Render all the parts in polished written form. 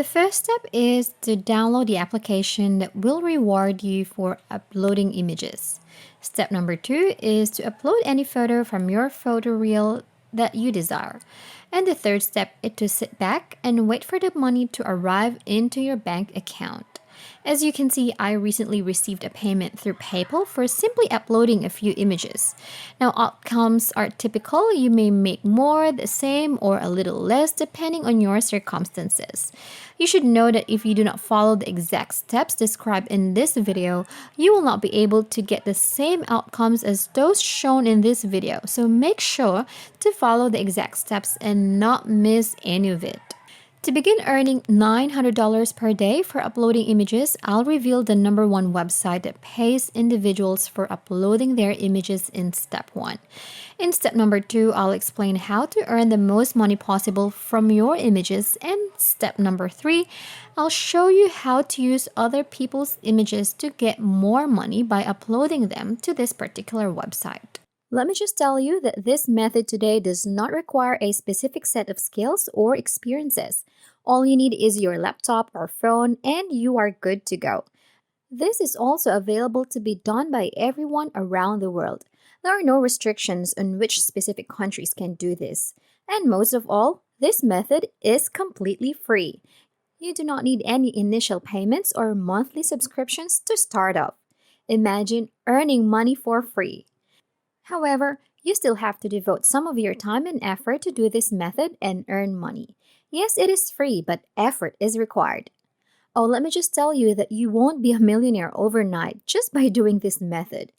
The first step is to download the application that will reward you for uploading images. Step number 2 is to upload any photo from your photo reel that you desire. And the third step is to sit back and wait for the money to arrive into your bank account. As you can see, I recently received a payment through PayPal for simply uploading a few images. Now, outcomes are typical. You may make more, the same, or a little less depending on your circumstances. You should know that if you do not follow the exact steps described in this video, you will not be able to get the same outcomes as those shown in this video. So make sure to follow the exact steps and not miss any of it. To begin earning $900 per day for uploading images, I'll reveal the number one website that pays individuals for uploading their images in step 1. In step number 2, I'll explain how to earn the most money possible from your images. And step number 3, I'll show you how to use other people's images to get more money by uploading them to this particular website. Let me just tell you that this method today does not require a specific set of skills or experiences. All you need is your laptop or phone and you are good to go. This is also available to be done by everyone around the world. There are no restrictions on which specific countries can do this. And most of all, this method is completely free. You do not need any initial payments or monthly subscriptions to start off. Imagine earning money for free. However, you still have to devote some of your time and effort to do this method and earn money. Yes, it is free, but effort is required. Oh, let me just tell you that you won't be a millionaire overnight just by doing this method.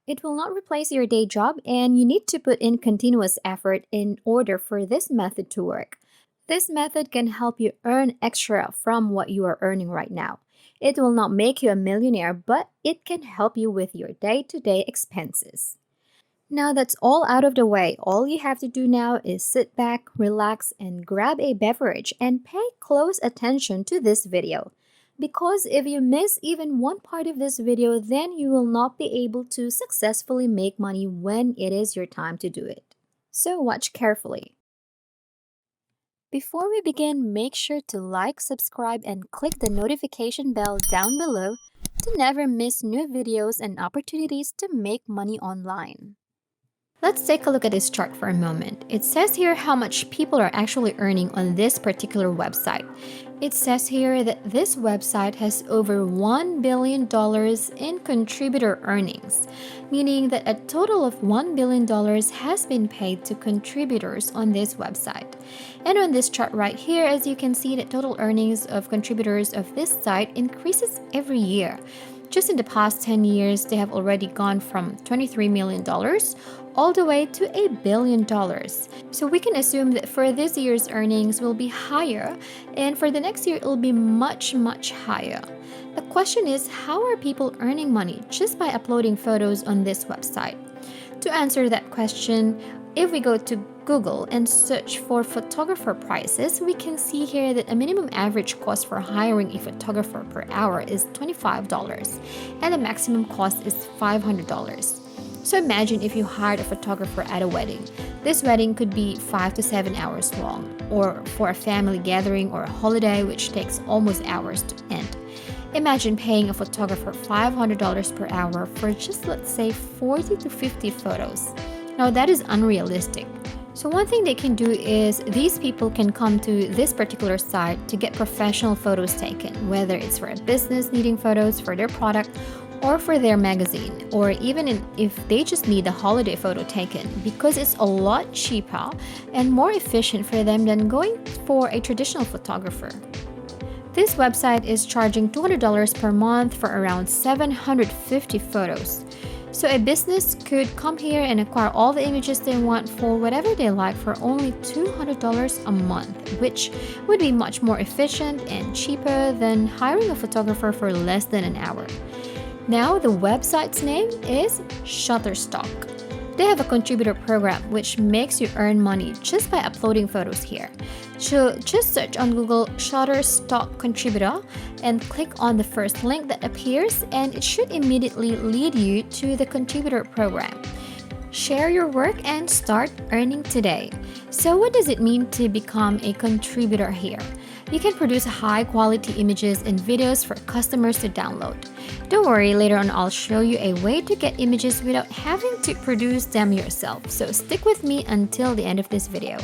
It will not replace your day job, and you need to put in continuous effort in order for this method to work. This method can help you earn extra from what you are earning right now. It will not make you a millionaire, but it can help you with your day-to-day expenses. Now that's all out of the way. All you have to do now is sit back, relax, and grab a beverage and pay close attention to this video. Because if you miss even one part of this video, then you will not be able to successfully make money when it is your time to do it. So watch carefully. Before we begin, make sure to like, subscribe, and click the notification bell down below to never miss new videos and opportunities to make money online. Let's take a look at this chart for a moment. It says here how much people are actually earning on this particular website. It says here that this website has over $1 billion in contributor earnings, meaning that a total of $1 billion has been paid to contributors on this website. And on this chart right here, as you can see, the total earnings of contributors of this site increases every year. Just in the past 10 years, they have already gone from $23 million all the way to $1 billion. So we can assume that for this year's earnings will be higher, and for the next year it will be much, much higher. The question is, how are people earning money just by uploading photos on this website? To answer that question, if we go to Google and search for photographer prices, we can see here that a minimum average cost for hiring a photographer per hour is $25 and the maximum cost is $500. So imagine if you hired a photographer at a wedding. This wedding could be 5 to 7 hours long, or for a family gathering or a holiday which takes almost hours to end. Imagine paying a photographer $500 per hour for just, let's say, 40 to 50 photos. Now that is unrealistic. So one thing they can do is these people can come to this particular site to get professional photos taken, whether it's for a business needing photos for their product or for their magazine, or even if they just need a holiday photo taken, because it's a lot cheaper and more efficient for them than going for a traditional photographer. This website is charging $200 per month for around 750 photos. So a business could come here and acquire all the images they want for whatever they like for only $200 a month, which would be much more efficient and cheaper than hiring a photographer for less than an hour. Now, the website's name is Shutterstock. They have a contributor program which makes you earn money just by uploading photos here. So just search on Google Shutterstock contributor and click on the first link that appears, and it should immediately lead you to the contributor program. Share your work and start earning today. So what does it mean to become a contributor here? You can produce high-quality images and videos for customers to download. Don't worry, later on I'll show you a way to get images without having to produce them yourself, so stick with me until the end of this video.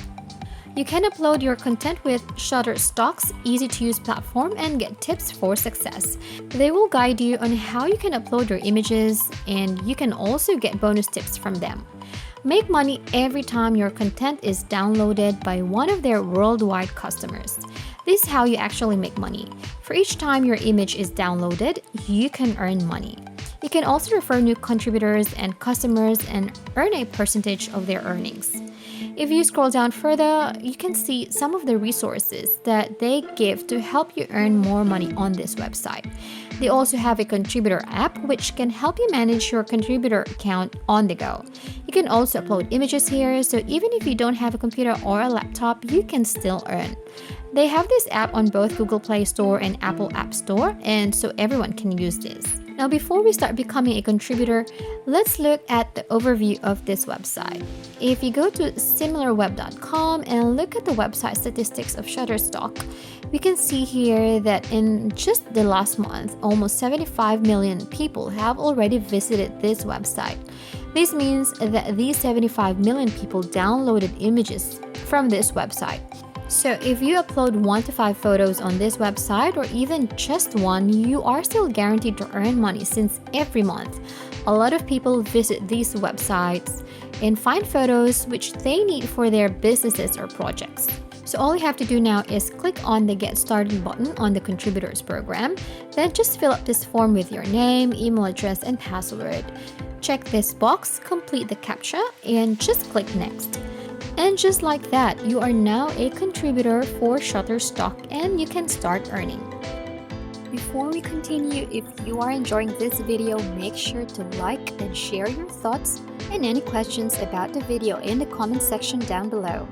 You can upload your content with Shutterstock's easy-to-use platform and get tips for success. They will guide you on how you can upload your images, and you can also get bonus tips from them. Make money every time your content is downloaded by one of their worldwide customers. This is how you actually make money. For each time your image is downloaded, you can earn money. You can also refer new contributors and customers and earn a percentage of their earnings. If you scroll down further, you can see some of the resources that they give to help you earn more money on this website. They also have a contributor app which can help you manage your contributor account on the go. You can also upload images here, so even if you don't have a computer or a laptop, you can still earn. They have this app on both Google Play Store and Apple App Store, and so everyone can use this. Now, before we start becoming a contributor, let's look at the overview of this website. If you go to similarweb.com and look at the website statistics of Shutterstock, we can see here that in just the last month, almost 75 million people have already visited this website. This means that these 75 million people downloaded images from this website. So if you upload 1 to 5 photos on this website, or even just one, you are still guaranteed to earn money, since every month a lot of people visit these websites and find photos which they need for their businesses or projects. So all you have to do now is click on the Get Started button on the Contributors program. Then just fill up this form with your name, email address, and password. Check this box, complete the CAPTCHA, and just click Next. And just like that, you are now a contributor for Shutterstock and you can start earning. Before we continue, if you are enjoying this video, make sure to like and share your thoughts and any questions about the video in the comment section down below.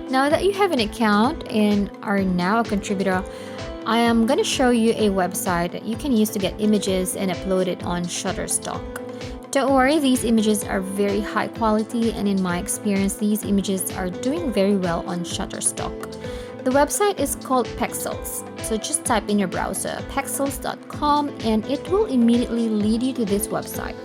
Now that you have an account and are now a contributor, I am going to show you a website that you can use to get images and upload it on Shutterstock. Don't worry, these images are very high quality, and in my experience, these images are doing very well on Shutterstock. The website is called Pexels, so just type in your browser pexels.com and it will immediately lead you to this website.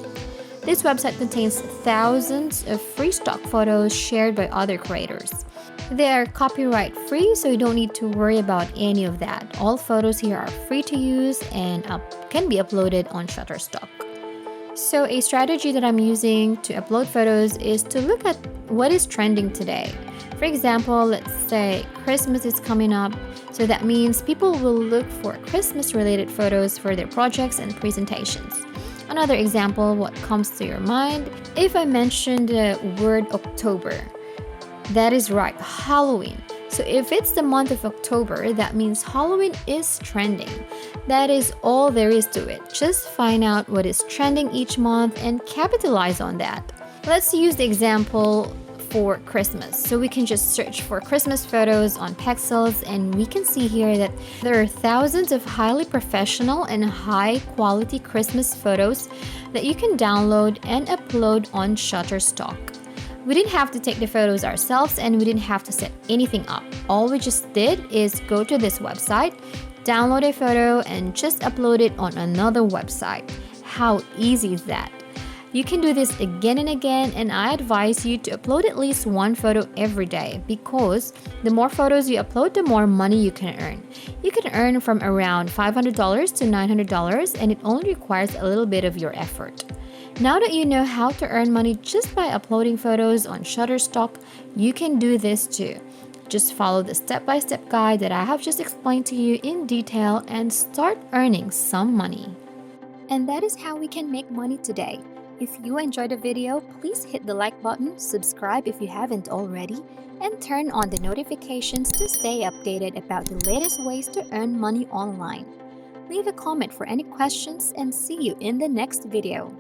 This website contains thousands of free stock photos shared by other creators. They are copyright free, so you don't need to worry about any of that. All photos here are free to use and can be uploaded on Shutterstock. So a strategy that I'm using to upload photos is to look at what is trending today. For example, let's say Christmas is coming up, so that means people will look for Christmas-related photos for their projects and presentations. Another example, what comes to your mind? If I mention the word October, that is right, Halloween. So if it's the month of October, that means Halloween is trending. That is all there is to it. Just find out what is trending each month and capitalize on that. Let's use the example for Christmas. So we can just search for Christmas photos on Pexels, and we can see here that there are thousands of highly professional and high quality Christmas photos that you can download and upload on Shutterstock. We didn't have to take the photos ourselves, and we didn't have to set anything up. All we just did is go to this website, download a photo, and just upload it on another website. How easy is that? You can do this again and again, and I advise you to upload at least one photo every day, because the more photos you upload, the more money you can earn. You can earn from around $500 to $900, and it only requires a little bit of your effort. Now that you know how to earn money just by uploading photos on Shutterstock, you can do this too. Just follow the step-by-step guide that I have just explained to you in detail and start earning some money. And that is how we can make money today. If you enjoyed the video, please hit the like button, subscribe if you haven't already, and turn on the notifications to stay updated about the latest ways to earn money online. Leave a comment for any questions, and see you in the next video.